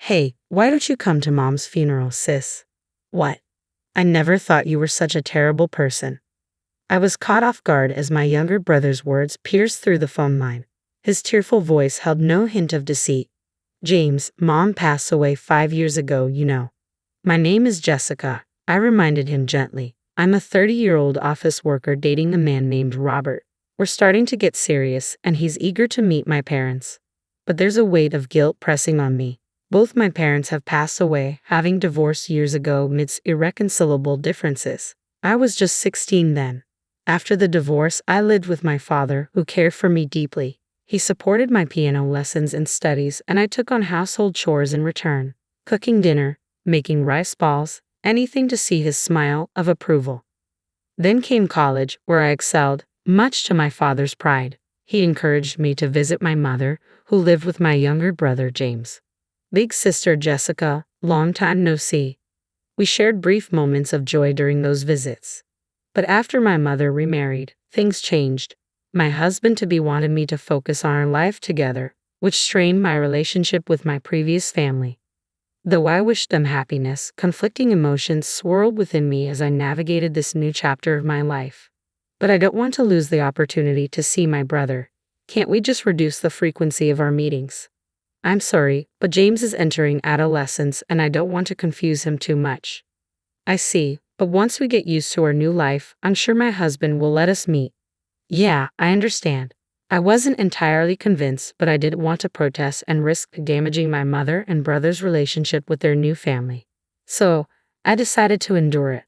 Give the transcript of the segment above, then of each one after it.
Hey, why don't you come to Mom's funeral, sis? What? I never thought you were such a terrible person. I was caught off guard as my younger brother's words pierced through the phone line. His tearful voice held no hint of deceit. James, Mom passed away 5 years ago, you know. My name is Jessica, I reminded him gently. I'm a 30-year-old office worker dating a man named Robert. We're starting to get serious, and he's eager to meet my parents. But there's a weight of guilt pressing on me. Both my parents have passed away, having divorced years ago amidst irreconcilable differences. I was just 16 then. After the divorce, I lived with my father, who cared for me deeply. He supported my piano lessons and studies, and I took on household chores in return, cooking dinner, making rice balls, anything to see his smile of approval. Then came college, where I excelled, much to my father's pride. He encouraged me to visit my mother, who lived with my younger brother James. Big sister Jessica, long time no see. We shared brief moments of joy during those visits. But after my mother remarried, things changed. My husband-to-be wanted me to focus on our life together, which strained my relationship with my previous family. Though I wished them happiness, conflicting emotions swirled within me as I navigated this new chapter of my life. But I don't want to lose the opportunity to see my brother. Can't we just reduce the frequency of our meetings? I'm sorry, but James is entering adolescence and I don't want to confuse him too much. I see, but once we get used to our new life, I'm sure my husband will let us meet. Yeah, I understand. I wasn't entirely convinced, but I didn't want to protest and risk damaging my mother and brother's relationship with their new family. So, I decided to endure it.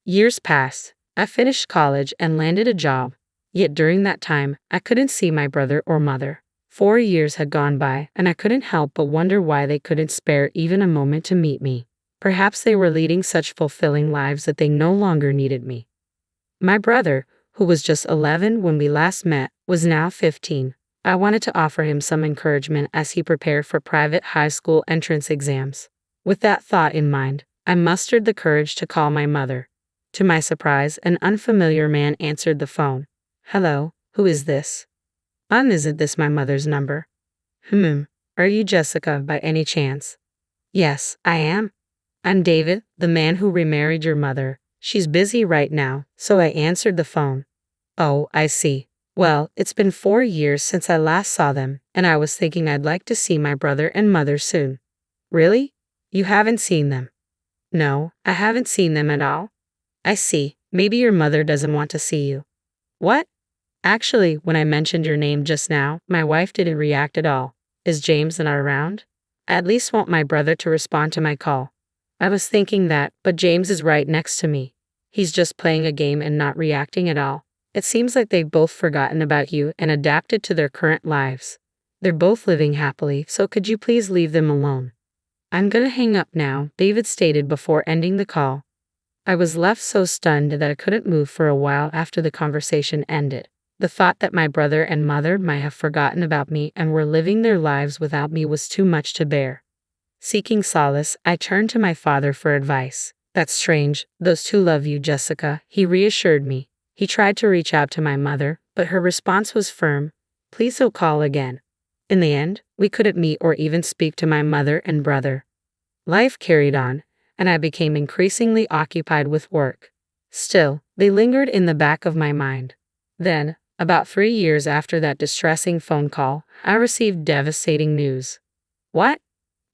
Years passed. I finished college and landed a job. Yet during that time, I couldn't see my brother or mother. 4 years had gone by, and I couldn't help but wonder why they couldn't spare even a moment to meet me. Perhaps they were leading such fulfilling lives that they no longer needed me. My brother, who was just 11 when we last met, was now 15. I wanted to offer him some encouragement as he prepared for private high school entrance exams. With that thought in mind, I mustered the courage to call my mother. To my surprise, an unfamiliar man answered the phone. Hello, who is this? Isn't this my mother's number? Are you Jessica by any chance? Yes, I am. I'm David, the man who remarried your mother. She's busy right now, so I answered the phone. Oh, I see. Well, it's been 4 years since I last saw them, and I was thinking I'd like to see my brother and mother soon. Really? You haven't seen them? No, I haven't seen them at all. I see. Maybe your mother doesn't want to see you. What? Actually, when I mentioned your name just now, my wife didn't react at all. Is James not around? I at least want my brother to respond to my call. I was thinking that, but James is right next to me. He's just playing a game and not reacting at all. It seems like they've both forgotten about you and adapted to their current lives. They're both living happily, so could you please leave them alone? I'm gonna hang up now, David stated before ending the call. I was left so stunned that I couldn't move for a while after the conversation ended. The thought that my brother and mother might have forgotten about me and were living their lives without me was too much to bear. Seeking solace, I turned to my father for advice. That's strange, those two love you, Jessica, he reassured me. He tried to reach out to my mother, but her response was firm. Please don't call again. In the end, we couldn't meet or even speak to my mother and brother. Life carried on, and I became increasingly occupied with work. Still, they lingered in the back of my mind. Then, about 3 years after that distressing phone call, I received devastating news. What?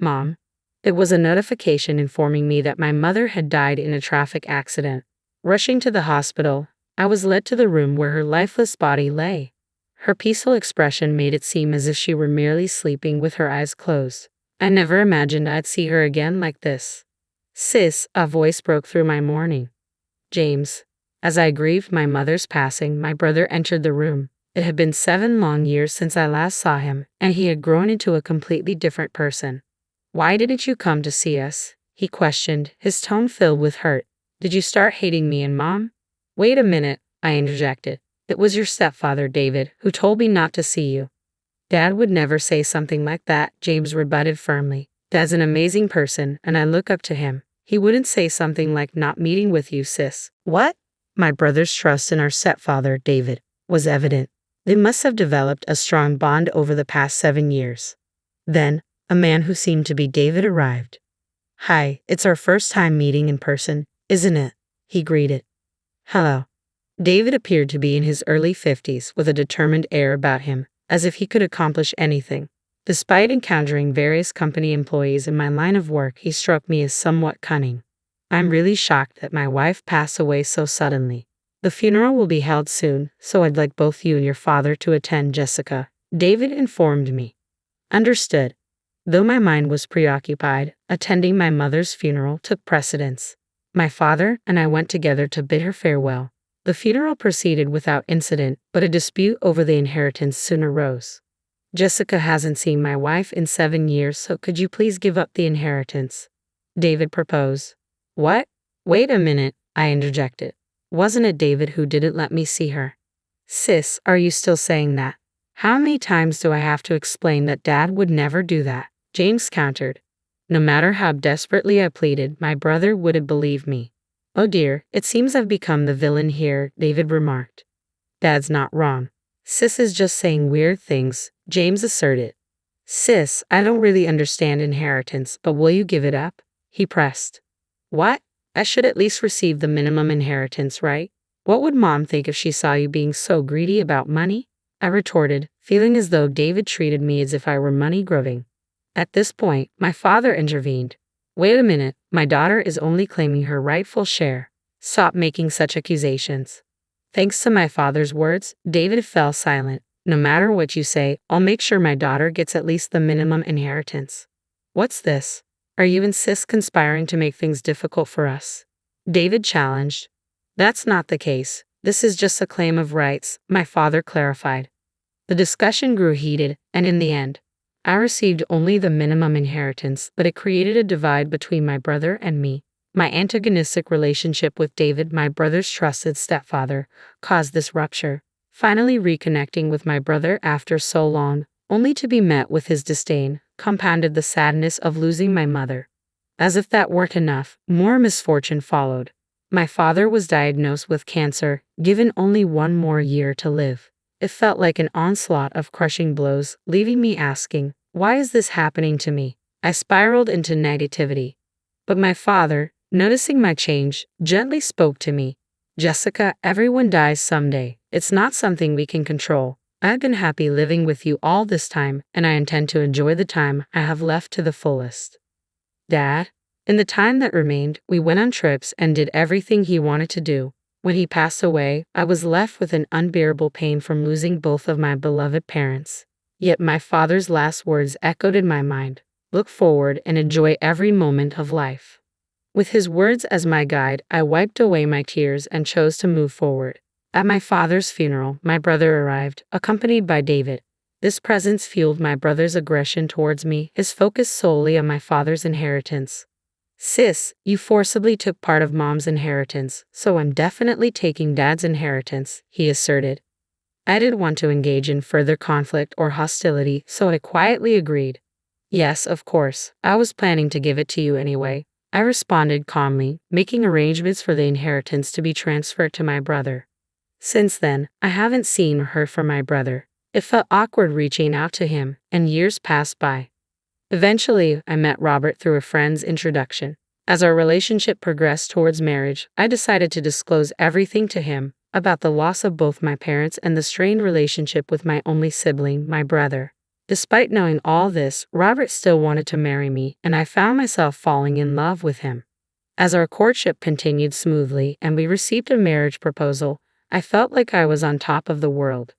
Mom. It was a notification informing me that my mother had died in a traffic accident. Rushing to the hospital, I was led to the room where her lifeless body lay. Her peaceful expression made it seem as if she were merely sleeping with her eyes closed. I never imagined I'd see her again like this. Sis, a voice broke through my mourning. James. As I grieved my mother's passing, my brother entered the room. It had been 7 long years since I last saw him, and he had grown into a completely different person. Why didn't you come to see us? He questioned, his tone filled with hurt. Did you start hating me and Mom? Wait a minute, I interjected. It was your stepfather, David, who told me not to see you. Dad would never say something like that, James rebutted firmly. Dad's an amazing person, and I look up to him. He wouldn't say something like not meeting with you, sis. What? My brother's trust in our stepfather, David, was evident. They must have developed a strong bond over the past 7 years. Then, a man who seemed to be David arrived. "Hi, it's our first time meeting in person, isn't it?" he greeted. "Hello." David appeared to be in his early 50s with a determined air about him, as if he could accomplish anything. Despite encountering various company employees in my line of work, he struck me as somewhat cunning. "I'm really shocked that my wife passed away so suddenly. The funeral will be held soon, so I'd like both you and your father to attend, Jessica," David informed me. Understood. Though my mind was preoccupied, attending my mother's funeral took precedence. My father and I went together to bid her farewell. The funeral proceeded without incident, but a dispute over the inheritance soon arose. "Jessica hasn't seen my wife in 7 years, so could you please give up the inheritance?" David proposed. "What? Wait a minute," I interjected. "Wasn't it David who didn't let me see her?" "Sis, are you still saying that? How many times do I have to explain that Dad would never do that?" James countered. No matter how desperately I pleaded, my brother wouldn't believe me. "Oh dear, it seems I've become the villain here," David remarked. "Dad's not wrong. Sis is just saying weird things," James asserted. "Sis, I don't really understand inheritance, but will you give it up?" he pressed. "What? I should at least receive the minimum inheritance, right? What would Mom think if she saw you being so greedy about money?" I retorted, feeling as though David treated me as if I were money-grubbing. At this point, my father intervened. "Wait a minute, my daughter is only claiming her rightful share. Stop making such accusations." Thanks to my father's words, David fell silent. "No matter what you say, I'll make sure my daughter gets at least the minimum inheritance." "What's this? Are you and Sis conspiring to make things difficult for us?" David challenged. "That's not the case. This is just a claim of rights," my father clarified. The discussion grew heated, and in the end, I received only the minimum inheritance, but it created a divide between my brother and me. My antagonistic relationship with David, my brother's trusted stepfather, caused this rupture. Finally reconnecting with my brother after so long, only to be met with his disdain, compounded the sadness of losing my mother. As if that weren't enough, more misfortune followed. My father was diagnosed with cancer, given only 1 more year to live. It felt like an onslaught of crushing blows, leaving me asking, "Why is this happening to me?" I spiraled into negativity. But my father, noticing my change, gently spoke to me. "Jessica, everyone dies someday. It's not something we can control. I've been happy living with you all this time, and I intend to enjoy the time I have left to the fullest." Dad, in the time that remained, we went on trips and did everything he wanted to do. When he passed away, I was left with an unbearable pain from losing both of my beloved parents. Yet my father's last words echoed in my mind: "Look forward and enjoy every moment of life." With his words as my guide, I wiped away my tears and chose to move forward. At my father's funeral, my brother arrived, accompanied by David. This presence fueled my brother's aggression towards me, his focus solely on my father's inheritance. "Sis, you forcibly took part of Mom's inheritance, so I'm definitely taking Dad's inheritance," he asserted. I didn't want to engage in further conflict or hostility, so I quietly agreed. "Yes, of course, I was planning to give it to you anyway," I responded calmly, making arrangements for the inheritance to be transferred to my brother. Since then, I haven't seen or heard from my brother. It felt awkward reaching out to him, and years passed by. Eventually, I met Robert through a friend's introduction. As our relationship progressed towards marriage, I decided to disclose everything to him about the loss of both my parents and the strained relationship with my only sibling, my brother. Despite knowing all this, Robert still wanted to marry me, and I found myself falling in love with him. As our courtship continued smoothly and we received a marriage proposal, I felt like I was on top of the world.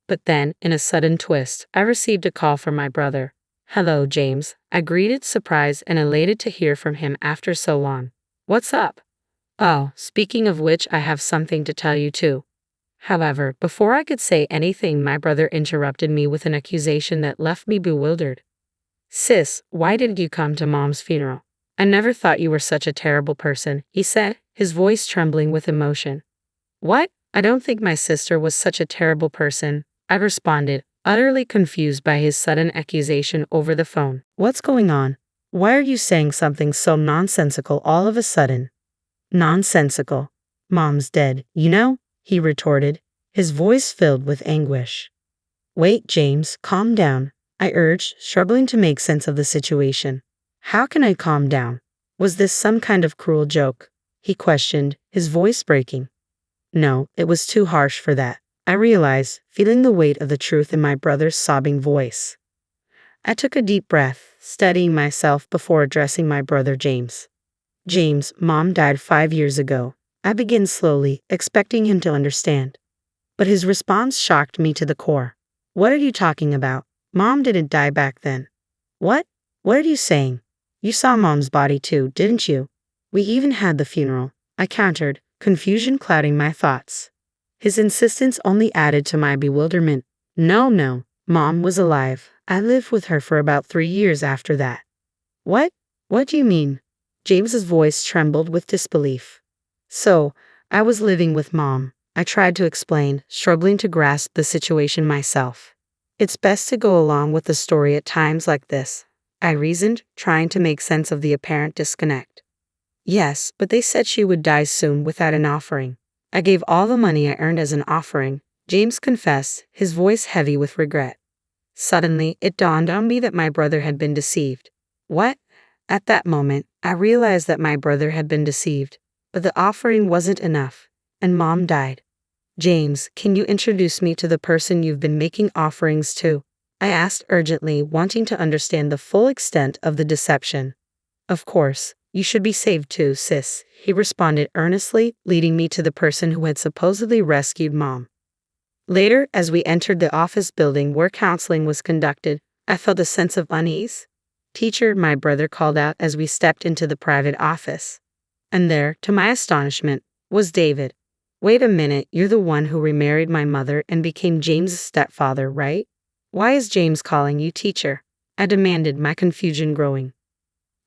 But then, in a sudden twist, I received a call from my brother. "Hello, James," I greeted, surprised and elated to hear from him after so long. "What's up?" "Oh, speaking of which, I have something to tell you too." However, before I could say anything, my brother interrupted me with an accusation that left me bewildered. "Sis, why didn't you come to Mom's funeral? I never thought you were such a terrible person," he said, his voice trembling with emotion. "What? I don't think my sister was such a terrible person," I responded, utterly confused by his sudden accusation over the phone. "What's going on? Why are you saying something so nonsensical all of a sudden?" "Nonsensical? Mom's dead, you know?" he retorted, his voice filled with anguish. "Wait, James, calm down. I urged, struggling to make sense of the situation. How can I calm down? Was this some kind of cruel joke? He questioned, his voice breaking. No, it was too harsh for that, I realized, feeling the weight of the truth in my brother's sobbing voice. I took a deep breath, steadying myself before addressing my brother James. James, Mom died 5 years ago. I began slowly, expecting him to understand. But his response shocked me to the core. What are you talking about? Mom didn't die back then. What? What are you saying? You saw Mom's body too, didn't you? We even had the funeral, I countered, confusion clouding my thoughts. His insistence only added to my bewilderment. No, Mom was alive. I lived with her for about 3 years after that. What? What do you mean? James's voice trembled with disbelief. So, I was living with Mom, I tried to explain, struggling to grasp the situation myself. It's best to go along with the story at times like this, I reasoned, trying to make sense of the apparent disconnect. Yes, but they said she would die soon without an offering. I gave all the money I earned as an offering, James confessed, his voice heavy with regret. Suddenly, it dawned on me that my brother had been deceived. What? At that moment, I realized that my brother had been deceived, but the offering wasn't enough, and Mom died. James, can you introduce me to the person you've been making offerings to? I asked urgently, wanting to understand the full extent of the deception. Of course, you should be saved too, sis, he responded earnestly, leading me to the person who had supposedly rescued Mom. Later, as we entered the office building where counseling was conducted, I felt a sense of unease. Teacher, my brother called out as we stepped into the private office. And there, to my astonishment, was David. Wait a minute, you're the one who remarried my mother and became James's stepfather, right? Why is James calling you teacher? I demanded, my confusion growing.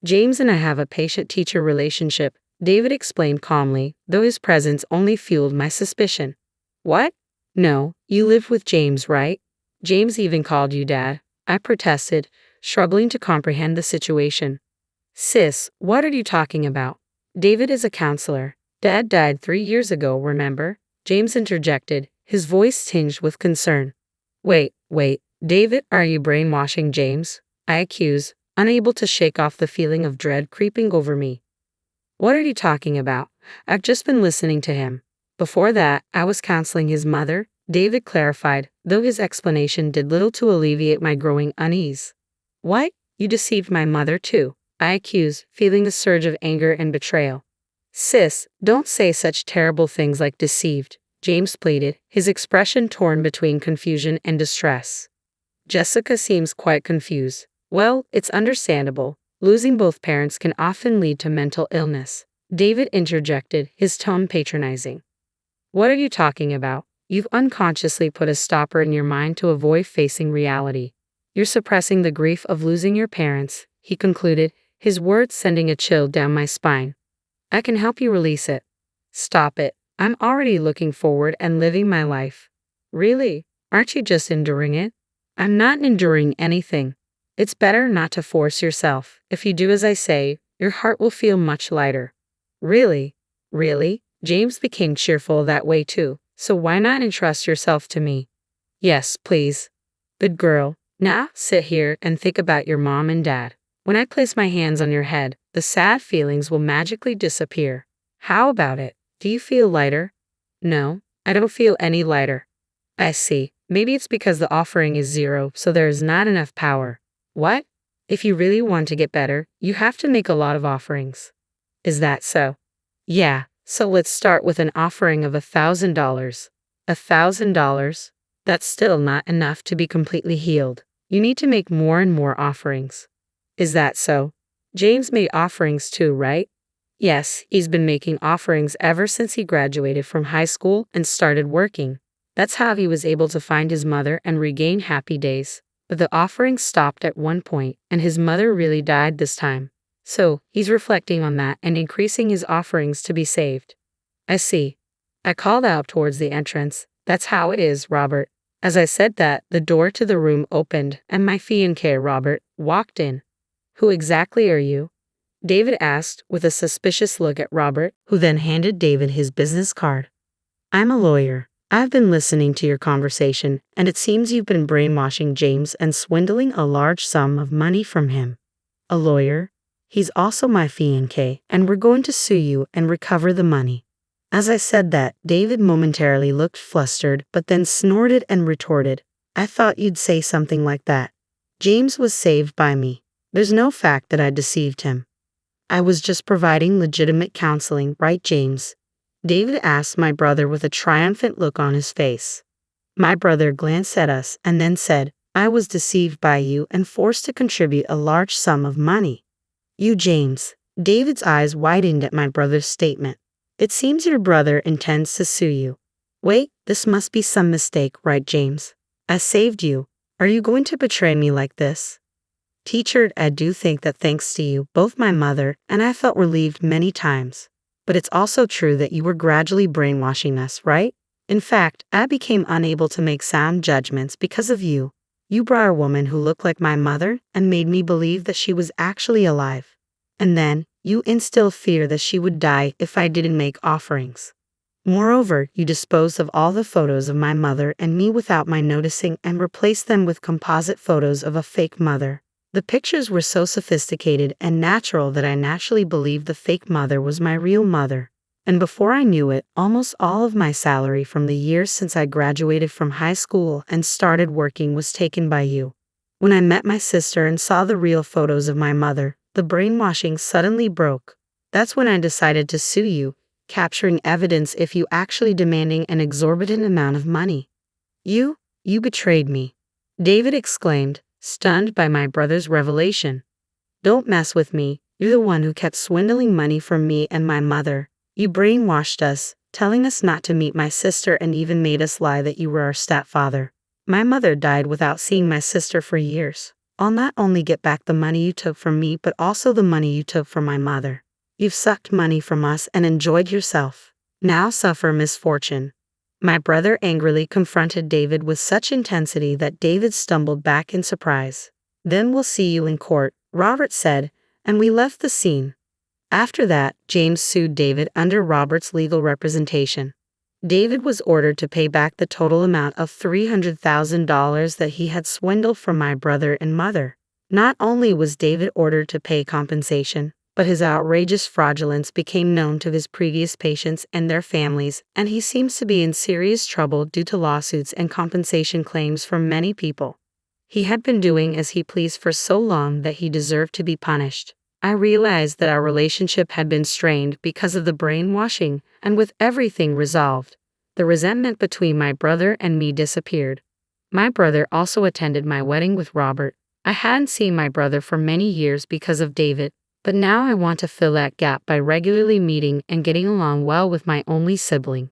James and I have a patient-teacher relationship, David explained calmly, though his presence only fueled my suspicion. What? No, you live with James, right? James even called you Dad, I protested, struggling to comprehend the situation. Sis, what are you talking about? David is a counselor. Dad died 3 years ago, remember? James interjected, his voice tinged with concern. Wait, David, are you brainwashing James? I accused, unable to shake off the feeling of dread creeping over me. What are you talking about? I've just been listening to him. Before that, I was counseling his mother, David clarified, though his explanation did little to alleviate my growing unease. What? You deceived my mother too? I accused, feeling a surge of anger and betrayal. Sis, don't say such terrible things like deceived, James pleaded, his expression torn between confusion and distress. Jessica seems quite confused. Well, it's understandable. Losing both parents can often lead to mental illness. David interjected, his tone patronizing. What are you talking about? You've unconsciously put a stopper in your mind to avoid facing reality. You're suppressing the grief of losing your parents, he concluded, his words sending a chill down my spine. I can help you release it. Stop it. I'm already looking forward and living my life. Really? Aren't you just enduring it? I'm not enduring anything. It's better not to force yourself. If you do as I say, your heart will feel much lighter. Really? Really? James became cheerful that way too, so why not entrust yourself to me? Yes, please. Good girl. Now, sit here and think about your mom and dad. When I place my hands on your head, the sad feelings will magically disappear. How about it? Do you feel lighter? No, I don't feel any lighter. I see. Maybe it's because the offering is 0, so there is not enough power. What? If you really want to get better, you have to make a lot of offerings. Is that so? Yeah, so let's start with an offering of $1,000. $1,000? That's still not enough to be completely healed. You need to make more and more offerings. Is that so? James made offerings too, right? Yes, he's been making offerings ever since he graduated from high school and started working. That's how he was able to find his mother and regain happy days. But the offerings stopped at one point, and his mother really died this time. So, he's reflecting on that and increasing his offerings to be saved. I see. I called out towards the entrance. That's how it is, Robert. As I said that, the door to the room opened, and my fiancé, Robert, walked in. Who exactly are you? David asked, with a suspicious look at Robert, who then handed David his business card. I'm a lawyer. I've been listening to your conversation, and it seems you've been brainwashing James and swindling a large sum of money from him. A lawyer? He's also my fiancé, and we're going to sue you and recover the money. As I said that, David momentarily looked flustered, but then snorted and retorted, I thought you'd say something like that. James was saved by me. There's no fact that I deceived him. I was just providing legitimate counseling, right, James? David asked my brother with a triumphant look on his face. My brother glanced at us and then said, I was deceived by you and forced to contribute a large sum of money. You, James. David's eyes widened at my brother's statement. It seems your brother intends to sue you. Wait, this must be some mistake, right, James? I saved you. Are you going to betray me like this? Teacher, I do think that thanks to you, both my mother and I felt relieved many times. But it's also true that you were gradually brainwashing us, right? In fact, I became unable to make sound judgments because of you. You brought a woman who looked like my mother and made me believe that she was actually alive. And then, you instilled fear that she would die if I didn't make offerings. Moreover, you disposed of all the photos of my mother and me without my noticing and replaced them with composite photos of a fake mother. The pictures were so sophisticated and natural that I naturally believed the fake mother was my real mother. And before I knew it, almost all of my salary from the years since I graduated from high school and started working was taken by you. When I met my sister and saw the real photos of my mother, the brainwashing suddenly broke. That's when I decided to sue you, capturing evidence if you actually demanding an exorbitant amount of money. You betrayed me. David exclaimed, stunned by my brother's revelation. Don't mess with me. You're the one who kept swindling money from me and my mother. You brainwashed us, telling us not to meet my sister and even made us lie that you were our stepfather. My mother died without seeing my sister for years. I'll not only get back the money you took from me but also the money you took from my mother. You've sucked money from us and enjoyed yourself. Now suffer misfortune. My brother angrily confronted David with such intensity that David stumbled back in surprise. Then we'll see you in court, Robert said, and we left the scene. After that, James sued David under Robert's legal representation. David was ordered to pay back the total amount of $300,000 that he had swindled from my brother and mother. Not only was David ordered to pay compensation, but his outrageous fraudulence became known to his previous patients and their families, and he seems to be in serious trouble due to lawsuits and compensation claims from many people. He had been doing as he pleased for so long that he deserved to be punished. I realized that our relationship had been strained because of the brainwashing, and with everything resolved, the resentment between my brother and me disappeared. My brother also attended my wedding with Robert. I hadn't seen my brother for many years because of David, but now I want to fill that gap by regularly meeting and getting along well with my only sibling.